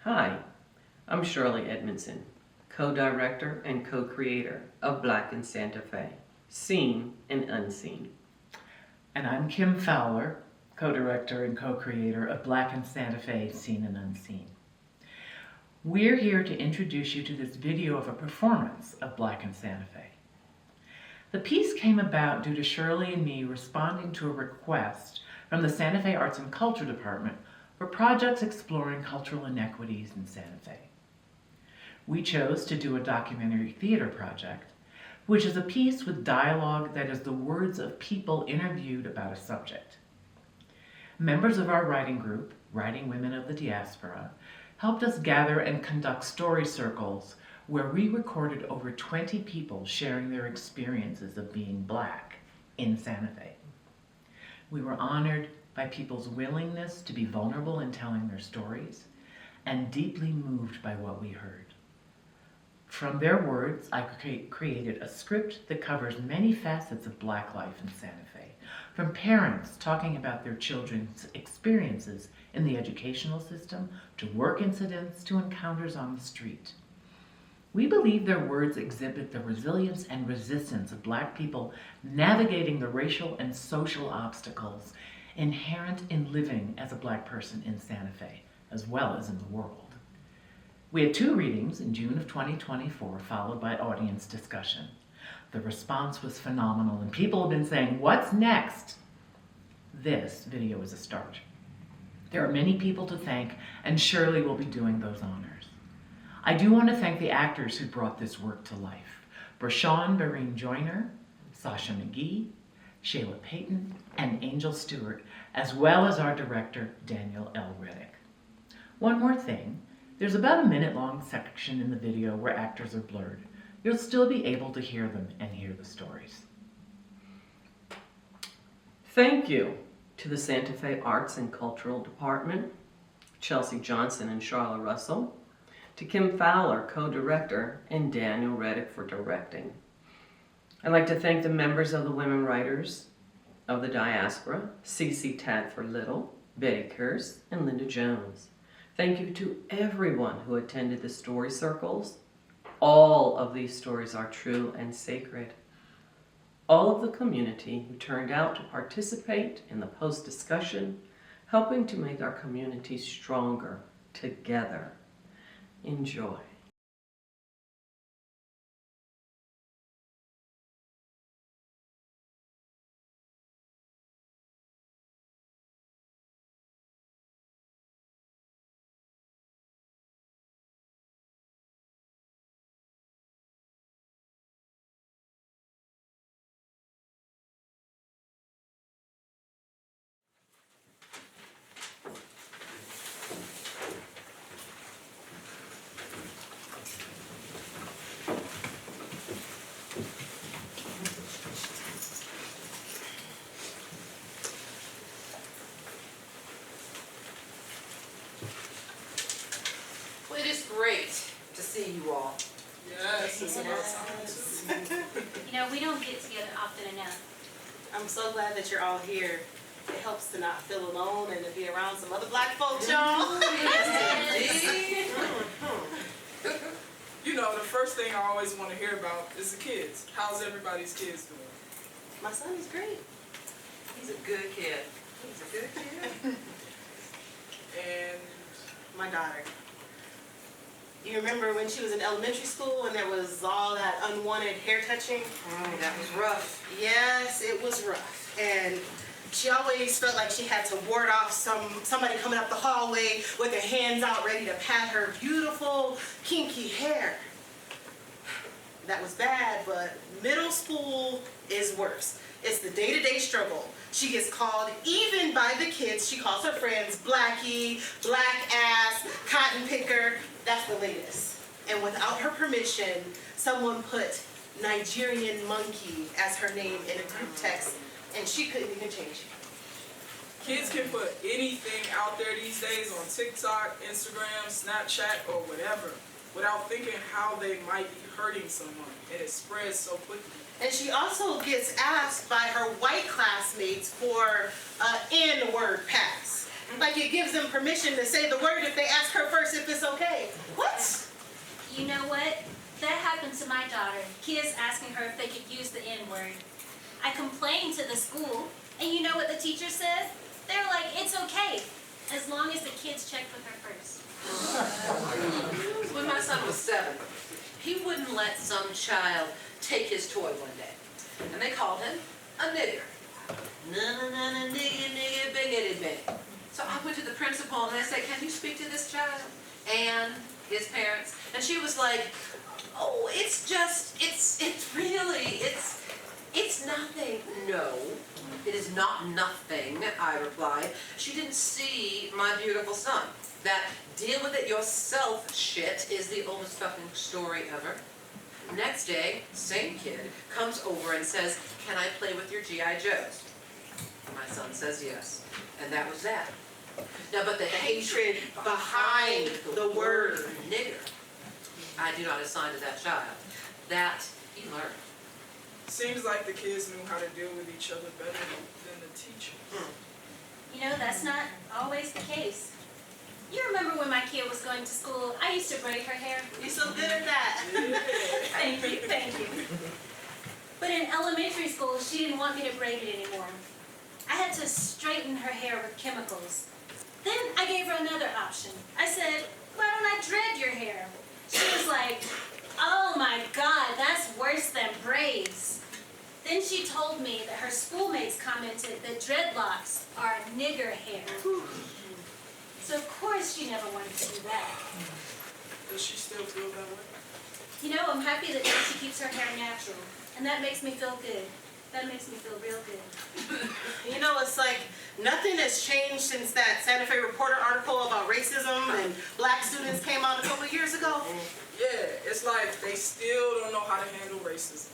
Hi, I'm Shirley Edmondson, co-director and co-creator of Black in Santa Fe, Seen and Unseen. And I'm Kim Fowler, co-director and co-creator of Black in Santa Fe, Seen and Unseen. We're here to introduce you to this video of a performance of Black in Santa Fe. The piece came about due to Shirley and me responding to a request from the Santa Fe Arts and Culture Department for projects exploring cultural inequities in Santa Fe. We chose to do a documentary theater project, which is a piece with dialogue that is the words of people interviewed about a subject. Members of our writing group, Writing Women of the Diaspora, helped us gather and conduct story circles where we recorded over 20 people sharing their experiences of being Black in Santa Fe. We were honored by people's willingness to be vulnerable in telling their stories and deeply moved by what we heard. From their words, I created a script that covers many facets of Black life in Santa Fe, from parents talking about their children's experiences in the educational system, to work incidents, to encounters on the street. We believe their words exhibit the resilience and resistance of Black people navigating the racial and social obstacles inherent in living as a Black person in Santa Fe, as well as in the world. We had 2 readings in June of 2024, followed by audience discussion. The response was phenomenal, and people have been saying, "What's next?" This video is a start. There are many people to thank, and Shirley will be doing those honors. I do want to thank the actors who brought this work to life: Brashawn Barine Joyner, Sasha McGee, Shayla Payton, and Angel Stewart, as well as our director, Daniel L. Reddick. One more thing, there's about a minute-long section in the video where actors are blurred. You'll still be able to hear them and hear the stories. Thank you to the Santa Fe Arts and Cultural Department, Chelsea Johnson and Charla Russell, to Kim Fowler, co-director, and Daniel Reddick for directing. I'd like to thank the members of the Women Writers of the Diaspora, Cece Tadford Little, Betty Kearse, and Linda Jones. Thank you to everyone who attended the story circles. All of these stories are true and sacred. All of the community who turned out to participate in the post-discussion, helping to make our community stronger together. Enjoy. Well, it is great to see you all. Yes, it's about time. You know, we don't get together often enough. I'm so glad that you're all here. It helps to not feel alone and to be around some other Black folks, y'all. You know, the first thing I always want to hear about is the kids. How's everybody's kids doing? My son is great. He's a good kid. He's a good kid. And My daughter. You remember when she was in elementary school and there was all that unwanted hair touching? That was rough. Yes, it was rough. And she always felt like she had to ward off somebody coming up the hallway with their hands out ready to pat her beautiful, kinky hair. That was bad, but middle school is worse. It's the day-to-day struggle. She gets called, even by the kids, she calls her friends Blackie, Black Ass, Cotton Picker. That's the latest. And without her permission, someone put Nigerian Monkey as her name in a group text, and she couldn't even change it. kids can put anything out there these days on TikTok, Instagram, Snapchat, or whatever without thinking how they might be hurting someone, and it spreads so quickly. And she also gets asked by her white classmates for an N-word pass. Like it gives them permission to say the word if they ask her first if it's okay. You know what? That happened to my daughter. Kids asking her if they could use the N-word. I complained to the school, and you know what the teacher said? They're like, it's okay, as long as the kids check with her first. When my son was 7, he wouldn't let some child take his toy one day. And they called him a nigger. Na nigger, biggity big. So I went to the principal and I said, can you speak to this child and his parents? And she was like, oh, it's nothing. No, it is not nothing, I replied. She didn't see my beautiful son. That deal with it yourself shit is the oldest fucking story ever. Next day, same kid comes over and says, can I play with your G.I. Joes? My son says yes. And that was that. Now, but the hatred behind the word nigger, I do not assign to that child. That he learned. Seems like the kids knew how to deal with each other better than the teachers. You know, that's not always the case. You remember when my kid was going to school, I used to braid her hair. You're so good at that. Thank you, thank you. But in elementary school, she didn't want me to braid it anymore. I had to straighten her hair with chemicals. Then I gave her another option. I said, why don't I dread your hair? She was like, oh my God, that's worse than braids. Then she told me that her schoolmates commented that dreadlocks are nigger hair. So of course she never wanted to do that. Does she still feel that way? You know, I'm happy that now she keeps her hair natural. And that makes me feel good. That makes me feel real good. You know, it's like nothing has changed since that Santa Fe Reporter article about racism and black students came out a couple years ago. Yeah, it's like they still don't know how to handle racism.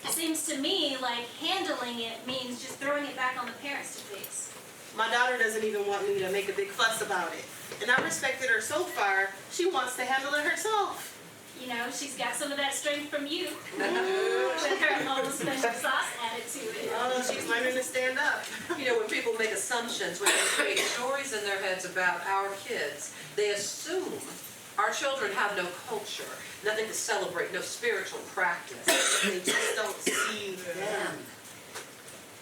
It seems to me like handling it means just throwing it back on the parents to fix. My daughter doesn't even want me to make a big fuss about it. And I respected her so far, she wants to handle it herself. You know, she's got some of that strength from you. With her own special sauce added to it. Oh, she's learning to stand up. You know, when people make assumptions, when they create stories in their heads about our kids, they assume our children have no culture, nothing to celebrate, no spiritual practice. They just don't see them.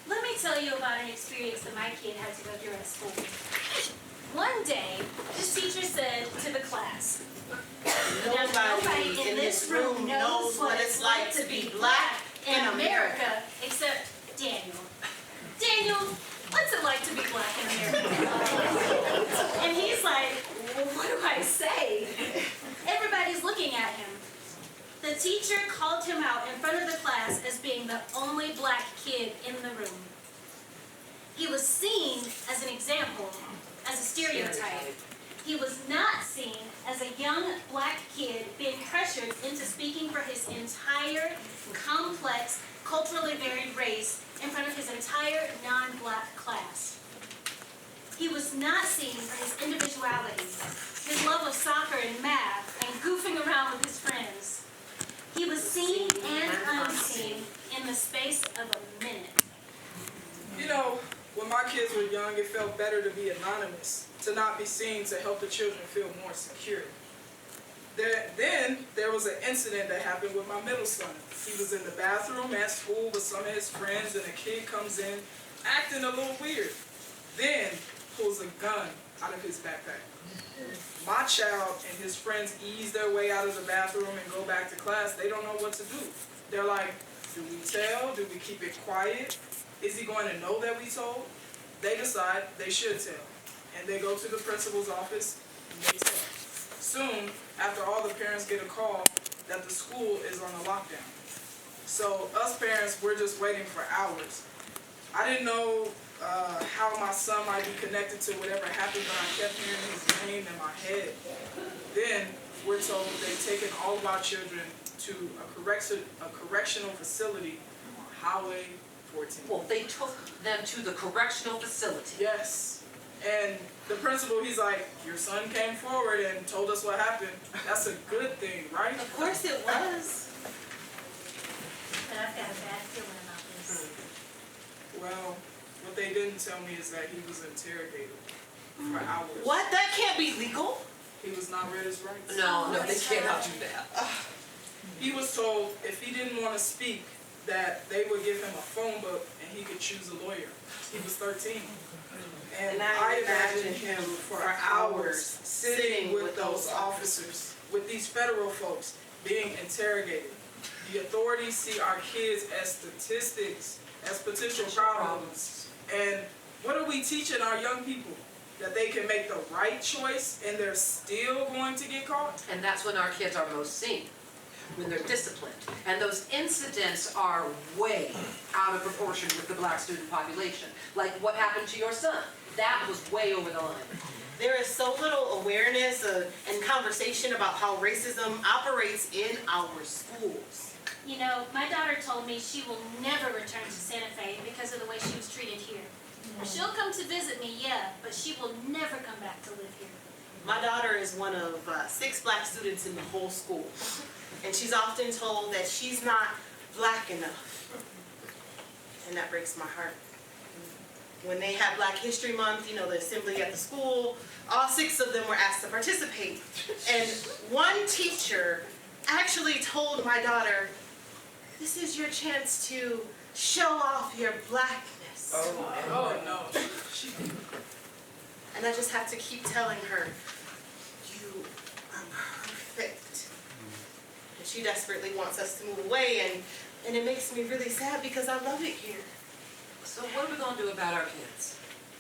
Let me tell you about an experience that my kid had to go through at school. One day, this teacher said to the class, Nobody in this room knows what it's like to be black in America. Except Daniel. Daniel, what's it like to be black in America? And he's like, well, what do I say? Everybody's looking at him. The teacher called him out in front of the class as being the only black kid in the room. He was seen as an example, as a stereotype. He was not seen as a young black kid being pressured into speaking for his entire complex, culturally varied race in front of his entire non-black class. He was not seen for his individuality, his love of soccer and math, and goofing around with his friends. He was seen and unseen in the space of a minute. You know, when my kids were young, it felt better to be anonymous, to not be seen, to help the children feel more secure. Then there was an incident that happened with my middle son. He was in the bathroom at school with some of his friends, and a kid comes in acting a little weird. Then pulls a gun out of his backpack. My child and his friends ease their way out of the bathroom and go back to class. They don't know what to do. They're like, do we tell? Do we keep it quiet? Is he going to know that we told? They decide they should tell. And they go to the principal's office and they tell. Soon, after all the parents get a call that the school is on a lockdown. So us parents, we're just waiting for hours. I didn't know how my son might be connected to whatever happened, but I kept hearing his name in my head. Then we're told they've taken all of our children to a correctional facility on Highway 14. Well, they took them to the correctional facility. Yes. And the principal, he's like, your son came forward and told us what happened. That's a good thing, right? Of course it was. But I've got a bad feeling about this. Well, what they didn't tell me is that he was interrogated for hours. What? That can't be legal. He was not read his rights? No, they cannot do that. He was told if he didn't want to speak, that they would give him a phone book and he could choose a lawyer. He was 13. And I imagined him for hours sitting with those officers, with these federal folks being interrogated. The authorities see our kids as statistics, as potential problems. And what are we teaching our young people? That they can make the right choice and they're still going to get caught? And that's when our kids are most seen, when they're disciplined. And those incidents are way out of proportion with the black student population. Like what happened to your son. That was way over the line. There is so little awareness and conversation about how racism operates in our schools. You know, my daughter told me she will never return to Santa Fe because of the way she was treated here. She'll come to visit me, yeah, but she will never come back to live here. My daughter is one of 6 black students in the whole school. And she's often told that she's not black enough. And that breaks my heart. When they had Black History Month, the assembly at the school, all 6 of them were asked to participate. And one teacher actually told my daughter, "This is your chance to show off your blackness." Oh no. And I just have to keep telling her, "You are perfect." And she desperately wants us to move away, and it makes me really sad because I love it here. So what are we going to do about our kids?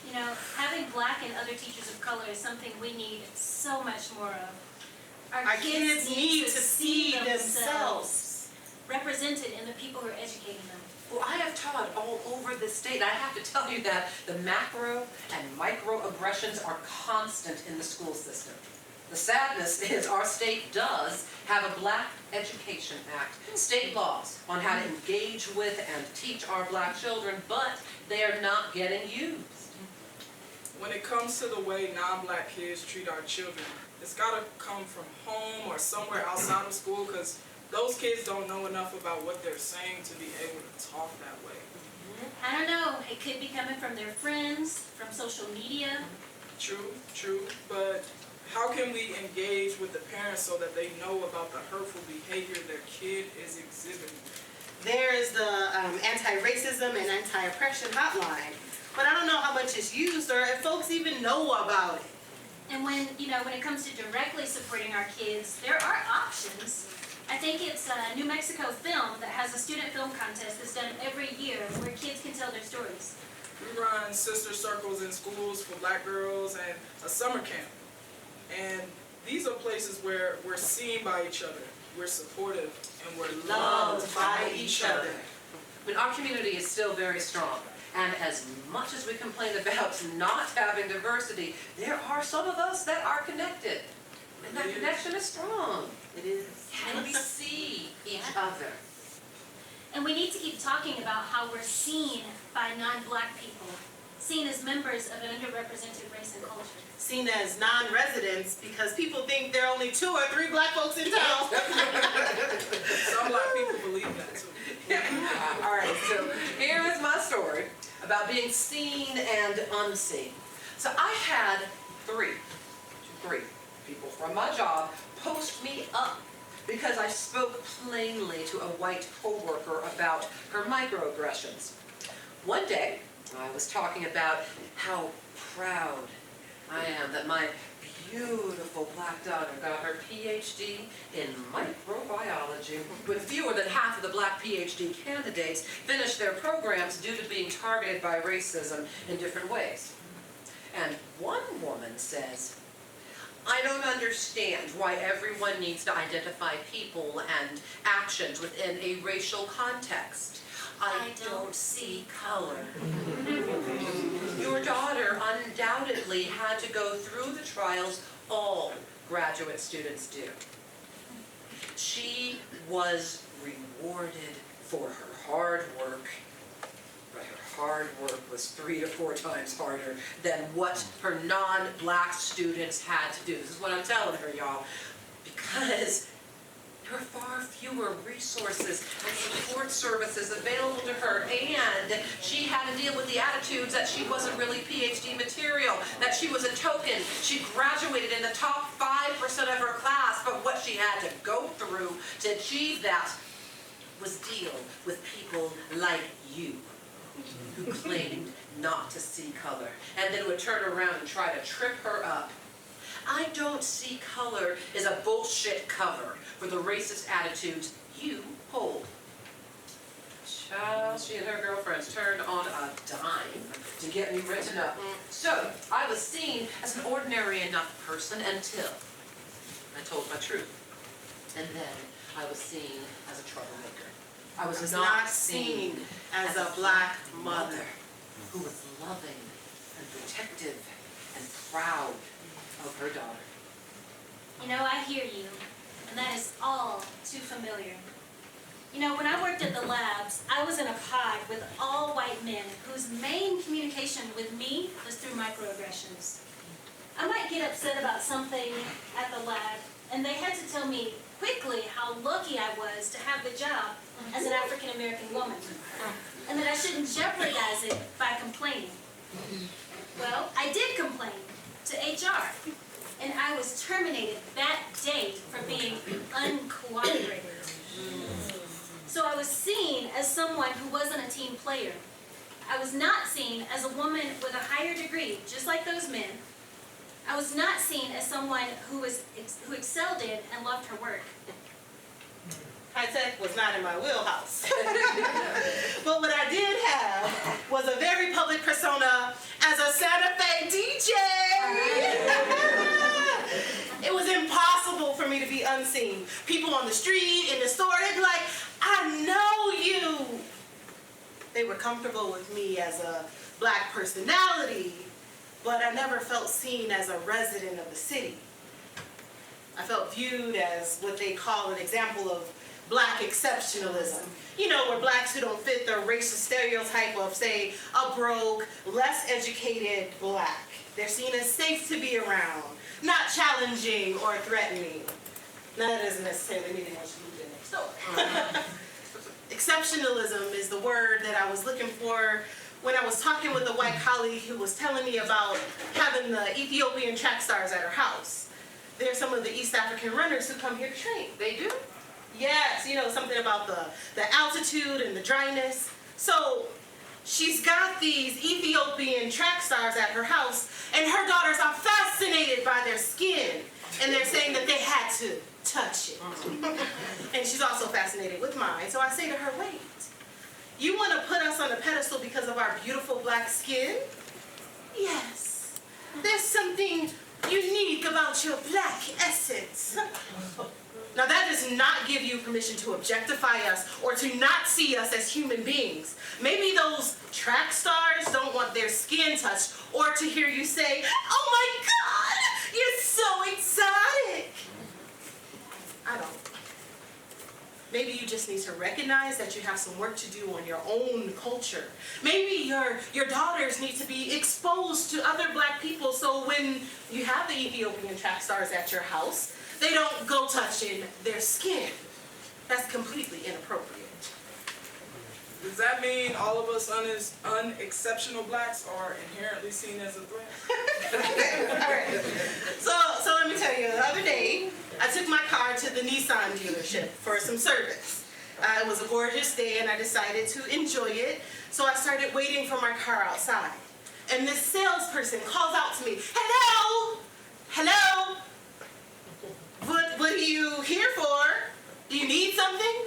You know, having black and other teachers of color is something we need so much more of. Our kids need to see themselves represented in the people who are educating them. Well, I have taught all over the state. I have to tell you that the macro and microaggressions are constant in the school system. The sadness is our state does have a Black Education Act, state laws on how to engage with and teach our black children, but they are not getting used. When it comes to the way non-black kids treat our children, it's got to come from home or somewhere outside of school, because those kids don't know enough about what they're saying to be able to talk that way. I don't know, it could be coming from their friends, from social media. True, but how can we engage with the parents so that they know about the hurtful behavior their kid is exhibiting? There is the anti-racism and anti-oppression hotline, but I don't know how much it's used or if folks even know about it. And when it comes to directly supporting our kids, there are options. I think it's New Mexico Film that has a student film contest that's done every year where kids can tell their stories. We run sister circles in schools for black girls and a summer camp. And these are places where we're seen by each other, we're supportive, and we're loved by each other. I mean, our community is still very strong. And as much as we complain about not having diversity, there are some of us that are connected. And that connection is strong. It is. And we see each other. And we need to keep talking about how we're seen by non-black people, seen as members of an underrepresented race and culture. Seen as non-residents because people think there are only 2 or 3 black folks in town. Some black people believe that too. All right, so here is my story about being seen and unseen. So I had three people from my job post me up because I spoke plainly to a white coworker about her microaggressions. One day, I was talking about how proud I am that my beautiful black daughter got her PhD in microbiology, when fewer than half of the black PhD candidates finished their programs due to being targeted by racism in different ways. And one woman says, "I don't understand why everyone needs to identify people and actions within a racial context. I don't see color." Your daughter undoubtedly had to go through the trials all graduate students do. She was rewarded for her hard work, but her hard work was 3 to 4 times harder than what her non-black students had to do. This is what I'm telling her, y'all, because There are far fewer resources and support services available to her, and she had to deal with the attitudes that she wasn't really PhD material, that she was a token. She graduated in the top 5% of her class, but what she had to go through to achieve that was deal with people like you, who claimed not to see color, and then would turn around and try to trip her up. I don't see color as a bullshit cover for the racist attitudes you hold. Child, she and her girlfriends turned on a dime to get me written up. So, I was seen as an ordinary enough person until I told my truth. And then I was seen as a troublemaker. I was not seen as a black mother. who was loving and protective and proud of her daughter. You know, I hear you, and that is all too familiar. You know, when I worked at the labs, I was in a pod with all white men whose main communication with me was through microaggressions. I might get upset about something at the lab, and they had to tell me quickly how lucky I was to have the job as an African American woman, and that I shouldn't jeopardize it by complaining. Well, I did complain to HR, and I was terminated that day for being uncooperative. So I was seen as someone who wasn't a team player. I was not seen as a woman with a higher degree, just like those men. I was not seen as someone who excelled in and loved her work. High tech was not in my wheelhouse. But what I did have was a very public persona as a Santa Fe DJ. It was impossible for me to be unseen. People on the street, in the store, they'd be like, I know you. They were comfortable with me as a black personality, but I never felt seen as a resident of the city. I felt viewed as what they call an example of black exceptionalism. You know, where blacks who don't fit the racist stereotype of, say, a broke, less educated black. They're seen as safe to be around, not challenging or threatening. Now, that doesn't necessarily mean anyone should move in next door. Exceptionalism is the word that I was looking for when I was talking with a white colleague who was telling me about having the Ethiopian track stars at her house. They're some of the East African runners who come here to train. They do? Yes, you know, something about the altitude and the dryness. So she's got these Ethiopian track stars at her house, and her daughters are fascinated by their skin, and they're saying that they had to touch it. And she's also fascinated with mine. So I say to her, wait, you want to put us on a pedestal because of our beautiful black skin? Yes. There's something unique about your black essence. Now, that does not give you permission to objectify us or to not see us as human beings. Maybe those track stars don't want their skin touched, or to hear you say, oh my God, you're so exotic. I don't. Maybe you just need to recognize that you have some work to do on your own culture. Maybe your daughters need to be exposed to other black people, so when you have the Ethiopian track stars at your house, they don't go touching their skin. That's completely inappropriate. Does that mean all of us unexceptional blacks are inherently seen as a threat? All right. So let me tell you, the other day, I took my car to the Nissan dealership for some service. It was a gorgeous day, and I decided to enjoy it, so I started waiting for my car outside. And this salesperson calls out to me, hello, hello, what are you here for? Do you need something?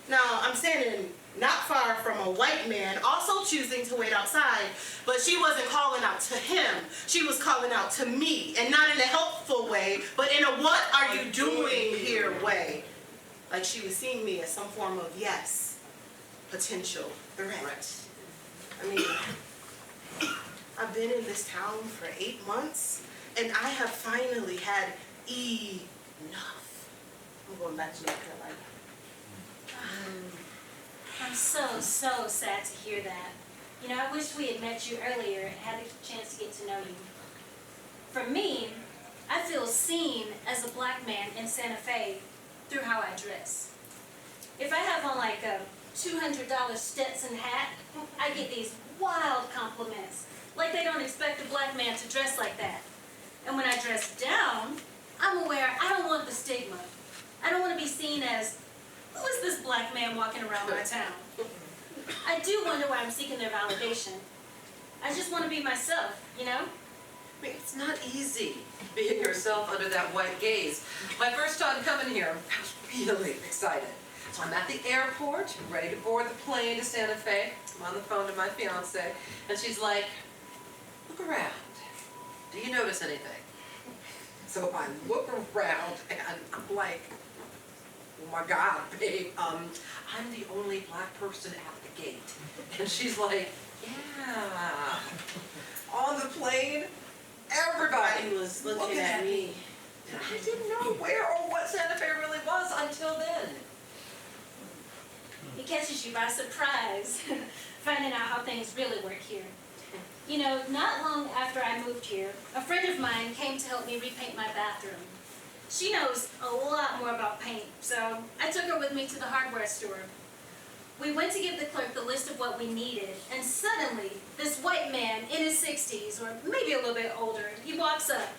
Now, I'm standing not far from a white man also choosing to wait outside, but she wasn't calling out to him. She was calling out to me, and not in a helpful way, but in a what are you doing here way. Like she was seeing me as some form of, yes, potential threat. I mean, I've been in this town for 8 months, and I have finally had enough. I'm going back to North Carolina. I'm so sad to hear that. You know, I wish we had met you earlier and had a chance to get to know you. For me, I feel seen as a black man in Santa Fe through how I dress. If I have on like a $200 Stetson hat, I get these wild compliments, like they don't expect a black man to dress like that. And when I dress down, I'm aware I don't want the stigma. I don't want to be seen as, who is this black man walking around my town? I do wonder why I'm seeking their validation. I just want to be myself, you know? I mean, it's not easy being yourself under that white gaze. My first time coming here, I was really excited. So I'm at the airport, ready to board the plane to Santa Fe. I'm on the phone to my fiance, and she's like, look around. Do you notice anything? So I look around, and I'm like, oh my God, babe, I'm the only black person at the gate. And she's like, yeah. On the plane, everybody was looking at me. And I didn't know where or what Santa Fe really was until then. It catches you by surprise, finding out how things really work here. You know, not long after I moved here, a friend of mine came to help me repaint my bathroom. She knows a lot more about paint, so I took her with me to the hardware store. We went to give the clerk the list of what we needed, and suddenly, this white man in his 60s, or maybe a little bit older, he walks up,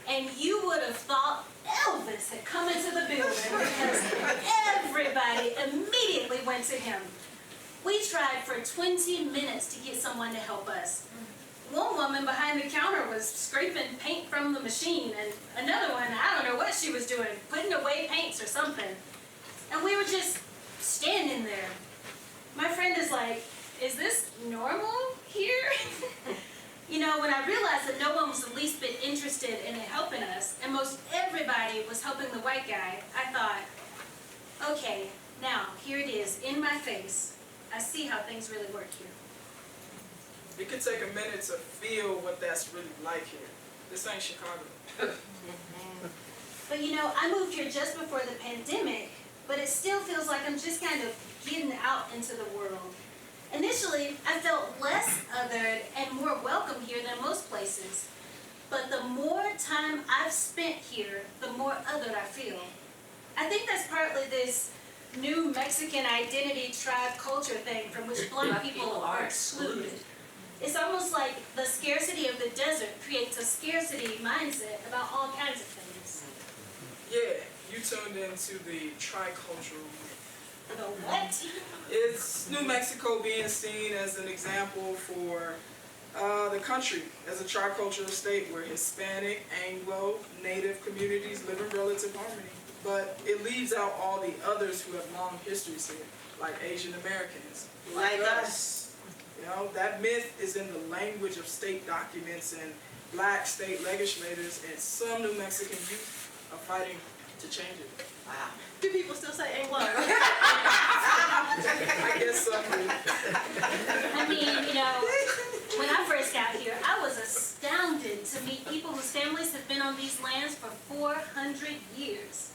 and you would have thought Elvis had come into the building because everybody immediately went to him. We tried for 20 minutes to get someone to help us. One woman behind the counter was scraping paint from the machine, and another one, I don't know what she was doing, putting away paints or something. And we were just standing there. My friend is like, is this normal here? You know, when I realized that no one was the least bit interested in helping us, and most everybody was helping the white guy, I thought, okay, now, here it is, in my face. I see how things really work here. It could take a minute to feel what that's really like here. This ain't Chicago. But you know, I moved here just before the pandemic, but it still feels like I'm just kind of getting out into the world. Initially, I felt less othered and more welcome here than most places. But the more time I've spent here, the more othered I feel. I think that's partly this new Mexican identity tribe culture thing from which black people are excluded. It's almost like the scarcity of the desert creates a scarcity mindset about all kinds of things. Yeah, you tuned into the tricultural. The what? It's New Mexico being seen as an example for the country as a tricultural state where Hispanic, Anglo, Native communities live in relative harmony. But it leaves out all the others who have long histories here, like Asian Americans, Like us. You know, that myth is in the language of state documents and black state legislators, and some New Mexican youth are fighting to change it. Wow. Do people still say Anglo? I guess some do. I mean, you know, when I first got here, I was astounded to meet people whose families have been on these lands for 400 years.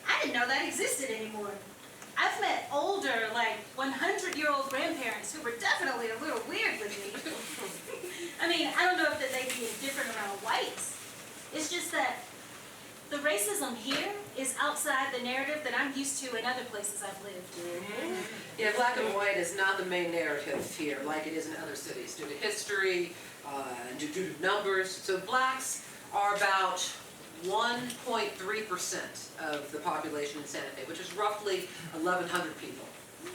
I didn't know that existed anymore. I've met older, like 100-year-old grandparents who were definitely a little weird with me. I mean, I don't know if that they'd be different around whites. It's just that the racism here is outside the narrative that I'm used to in other places I've lived. Yeah, black and white is not the main narrative here, like it is in other cities, due to history, due to numbers. So blacks are about 1.3% of the population in Santa Fe, which is roughly 1,100 people.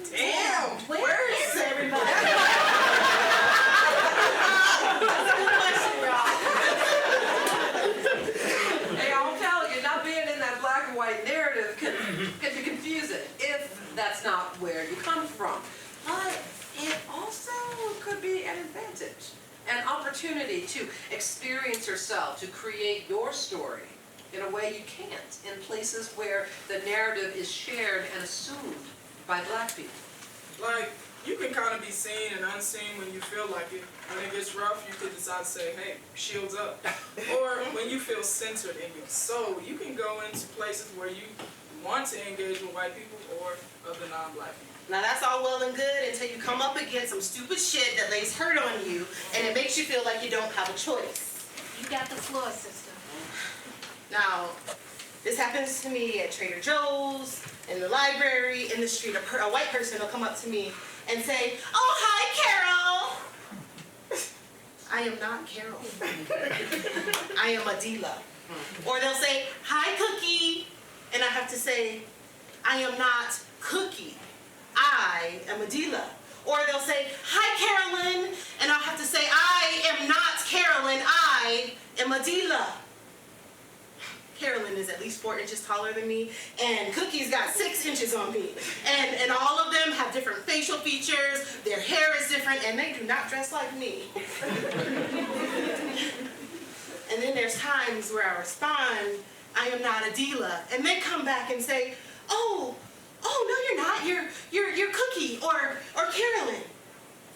Damn! Where is everybody? Hey, I'll tell you, not being in that black and white narrative can be confusing if that's not where you come from. But it also could be an advantage, an opportunity to experience yourself, to create your story in a way you can't in places where the narrative is shared and assumed by black people. Like, you can kind of be seen and unseen when you feel like it. When it gets rough, you could decide to say, hey, shields up. Or when you feel centered in your soul, you can go into places where you want to engage with white people or other non-black people. Now that's all well and good until you come up against some stupid shit that lays hurt on you and it makes you feel like you don't have a choice. You got the floor, sister. Now, This happens to me at Trader Joe's, in the library, in the street. A white person will come up to me and say, "Oh, hi, Carol." I am not Carol. I am Adila. Or they'll say, "Hi, Cookie." And I have to say, I am not Cookie. I am Adila. Or they'll say, "Hi, Carolyn." And I'll have to say, I am not Carolyn. I am Adila. Carolyn is at least 4 inches taller than me, and Cookie's got 6 inches on me. And all of them have different facial features, their hair is different, and they do not dress like me. And then there's times where I respond, "I am not Adila," and they come back and say, oh, no, you're not. You're Cookie or Carolyn.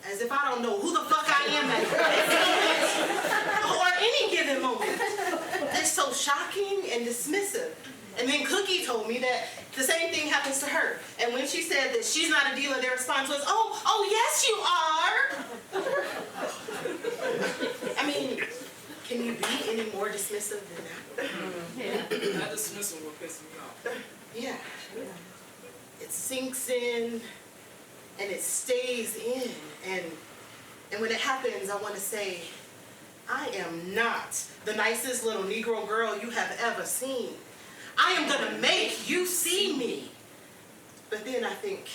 As if I don't know who the fuck I am at this moment, or any given moment. It's so shocking and dismissive. And then Cookie told me that the same thing happens to her. And when she said that she's not a dealer, their response was, oh, yes you are. I mean, can you be any more dismissive than that? That dismissal will piss me off. Yeah. It sinks in and it stays in. And when it happens, I want to say, I am not the nicest little Negro girl you have ever seen. I am going to make you see me. But then I think,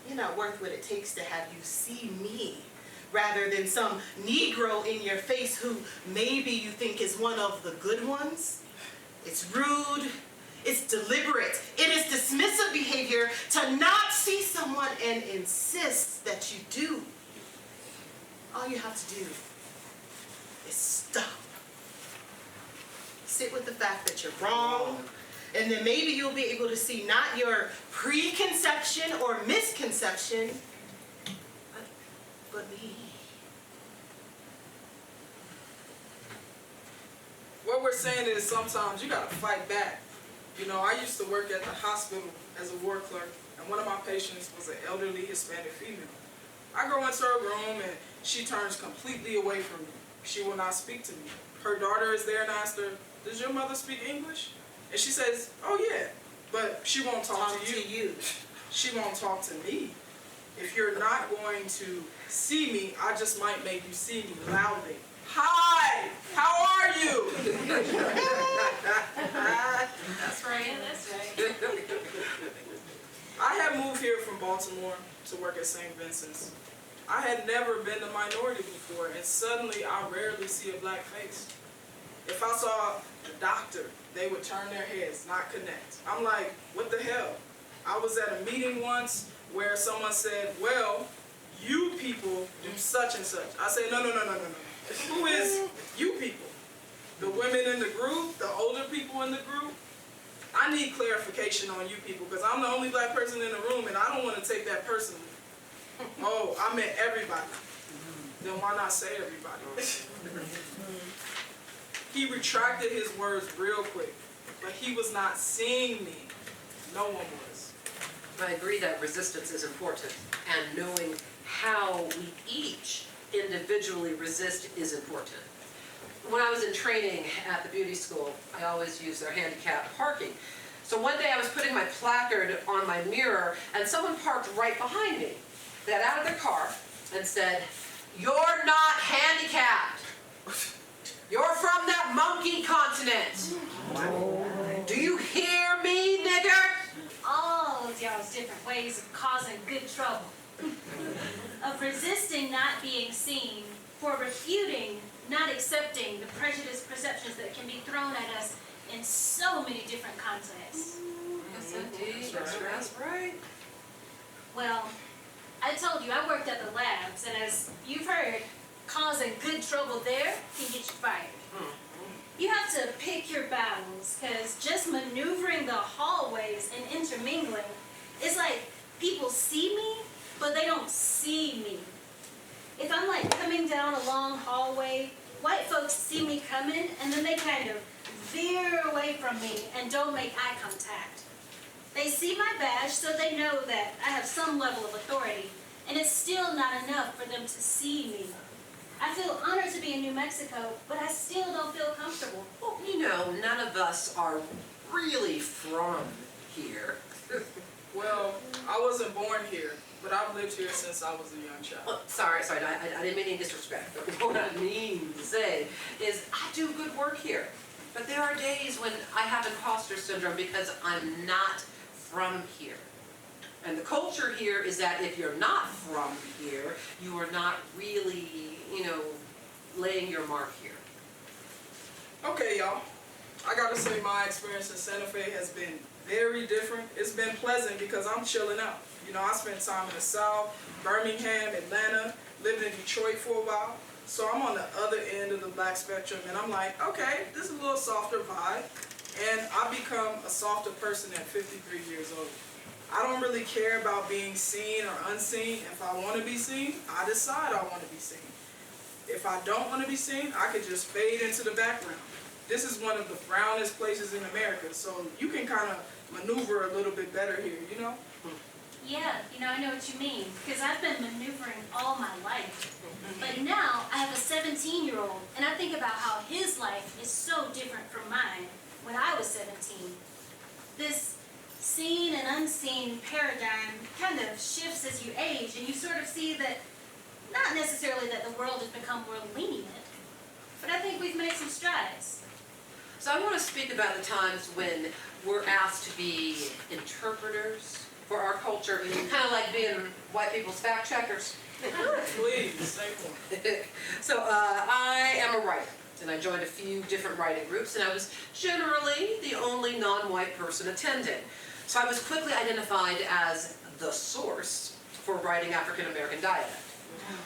you're not worth what it takes to have you see me, rather than some Negro in your face who maybe you think is one of the good ones. It's rude. It's deliberate. It is dismissive behavior to not see someone and insist that you do. All you have to do is stop. Sit with the fact that you're wrong, and then maybe you'll be able to see not your preconception or misconception, but me. What we're saying is sometimes you gotta fight back. You know, I used to work at the hospital as a ward clerk, and one of my patients was an elderly Hispanic female. I go into her room and she turns completely away from me. She will not speak to me. Her daughter is there and I asked her, "Does your mother speak English?" And she says, "Oh yeah," but she won't talk to you. She won't talk to me. If you're not going to see me, I just might make you see me loudly. "Hi, how are you?" That's right. I had moved here from Baltimore to work at St. Vincent's. I had never been a minority before, and suddenly I rarely see a black face. If I saw a doctor, they would turn their heads, not connect. I'm like, what the hell? I was at a meeting once where someone said, "Well, you people do such and such." I said, no. Who is you people? The women in the group? The older people in the group? I need clarification on you people, because I'm the only black person in the room and I don't want to take that personally. Oh, I meant everybody. Then why not say everybody? He retracted his words real quick, but he was not seeing me. No one was. I agree that resistance is important, and knowing how we each individually resist is important. When I was in training at the beauty school, I always used their handicap parking. So one day I was putting my placard on my mirror and someone parked right behind me. They got out of their car and said, "You're not handicapped. You're from that monkey continent. Do you hear me, nigger?" All of y'all's different ways of causing good trouble. Of resisting not being seen, for refuting, not accepting the prejudiced perceptions that can be thrown at us in so many different contexts. Yes, indeed. That's right. Well, I told you I worked at the labs, and as you've heard, causing good trouble there can get you fired. You have to pick your battles, because just maneuvering the hallways and intermingling, it's like people see me, but they don't see me. If I'm like coming down a long hallway, white folks see me coming, and then they kind of veer away from me and don't make eye contact. They see my badge, so they know that I have some level of authority, and it's still not enough for them to see me. I feel honored to be in New Mexico, but I still don't feel comfortable. Well, you know, none of us are really from here. Well, I wasn't born here, but I've lived here since I was a young child. Oh, sorry, I didn't mean any disrespect, but what I mean to say is I do good work here. But there are days when I have imposter syndrome because I'm not from here. And the culture here is that if you're not from here, you are not really, you know, laying your mark here. Okay, y'all. I gotta say my experience in Santa Fe has been very different. It's been pleasant because I'm chilling out. You know, I spent time in the South, Birmingham, Atlanta, lived in Detroit for a while. So I'm on the other end of the black spectrum and I'm like, okay, this is a little softer vibe. And I become a softer person at 53 years old. I don't really care about being seen or unseen. If I want to be seen, I decide I want to be seen. If I don't want to be seen, I could just fade into the background. This is one of the brownest places in America, so you can kind of maneuver a little bit better here, you know? Yeah, you know, I know what you mean, because I've been maneuvering all my life. But now I have a 17-year-old, and I think about how his life is so different from mine when I was 17. This seen and unseen paradigm kind of shifts as you age, and you sort of see that, not necessarily that the world has become more lenient, but I think we've made some strides. So I want to speak about the times when we're asked to be interpreters for our culture, kind of like being white people's fact checkers. Please, say more. So I am a writer, and I joined a few different writing groups, and I was generally the only non-white person attending. So I was quickly identified as the source for writing African American dialect.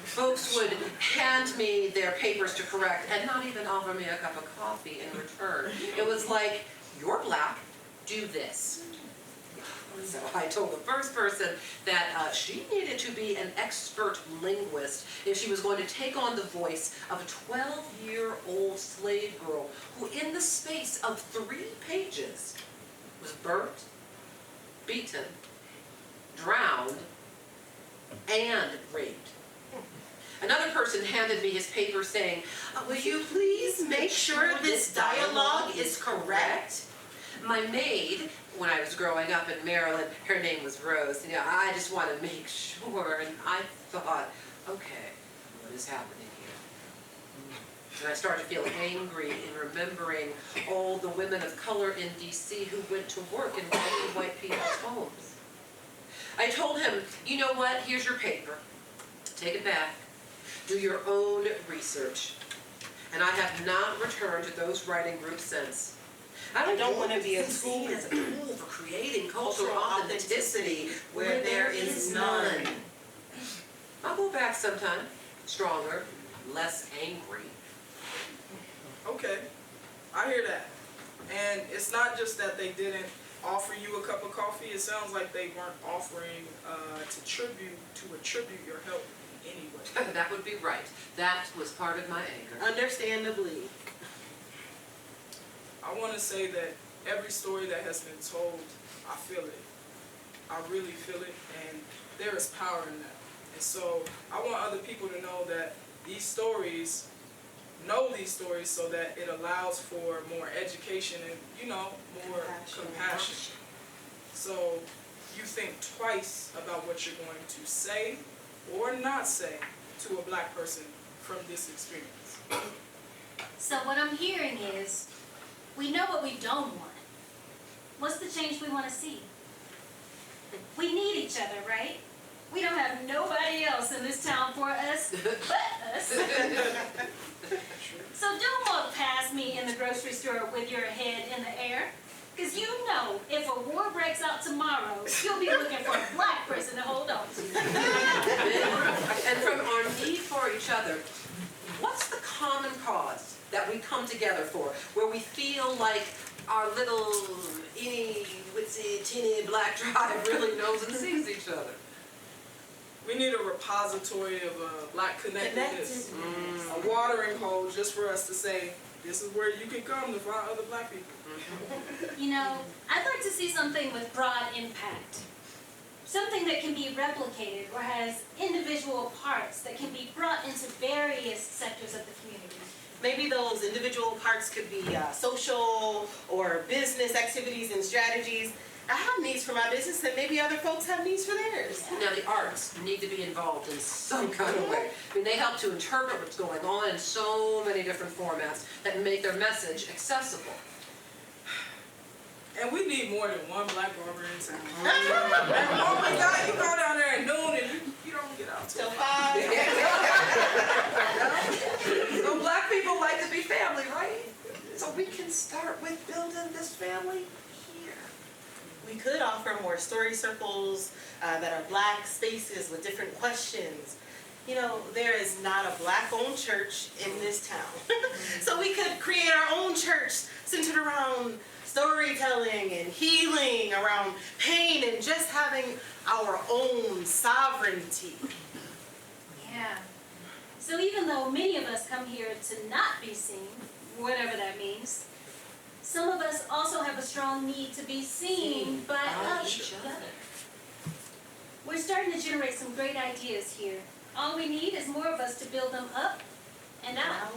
Folks would hand me their papers to correct and not even offer me a cup of coffee in return. It was like, you're black, do this. So I told the first person that she needed to be an expert linguist if she was going to take on the voice of a 12-year-old slave girl who in the space of 3 pages was burnt, beaten, drowned, and raped. Another person handed me his paper saying, will you please make sure this dialogue is correct? My maid, when I was growing up in Maryland, her name was Rose. You know, I just want to make sure, and I thought, okay, what is happening here? And I started to feel angry in remembering all the women of color in D.C. who went to work in white people's homes. I told him, you know what, here's your paper. Take it back. Do your own research. And I have not returned to those writing groups since. I don't want to be a tool as a tool for creating cultural authenticity where there is none. I'll go back sometime, stronger, less angry. Okay, I hear that. And it's not just that they didn't offer you a cup of coffee. It sounds like they weren't offering to attribute your help anyway. That would be right. That was part of my anger. Understandably. I want to say that every story that has been told, I feel it. I really feel it, and there is power in that. And so I want other people to know that these stories, so that it allows for more education and, you know, more compassion. So you think twice about what you're going to say or not say to a black person from this experience. So what I'm hearing is, we know what we don't want. What's the change we want to see? We need each other, right? We don't have nobody else in this town for us but us. So don't walk past me in the grocery store with your head in the air. Because you know, if a war breaks out tomorrow, you'll be looking for a black person to hold on to. And from our need for each other, what's the common cause that we come together for, where we feel like our little itty witsy teeny black tribe really knows and sees each other? We need a repository of black connectedness. A watering hole just for us to say, this is where you can come to find other black people. You know, I'd like to see something with broad impact. Something that can be replicated or has individual parts that can be brought into various sectors of the community. Maybe those individual parts could be social or business activities and strategies. I have needs for my business and maybe other folks have needs for theirs. Now, the arts need to be involved in some kind of way. I mean, they help to interpret what's going on in so many different formats that make their message accessible. And we need more than one black barber in town. And oh my God, you go down there at noon and you don't get out till Till 5. So black people like to be family, right? So we can start with building this family here. We could offer more story circles that are black spaces with different questions. You know, there is not a black-owned church in this town. So we could create our own church centered around storytelling and healing, around pain, and just having our own sovereignty. Yeah. So even though many of us come here to not be seen, whatever that means, some of us also have a strong need to be seen by each other. We're starting to generate some great ideas here. All we need is more of us to build them up and out.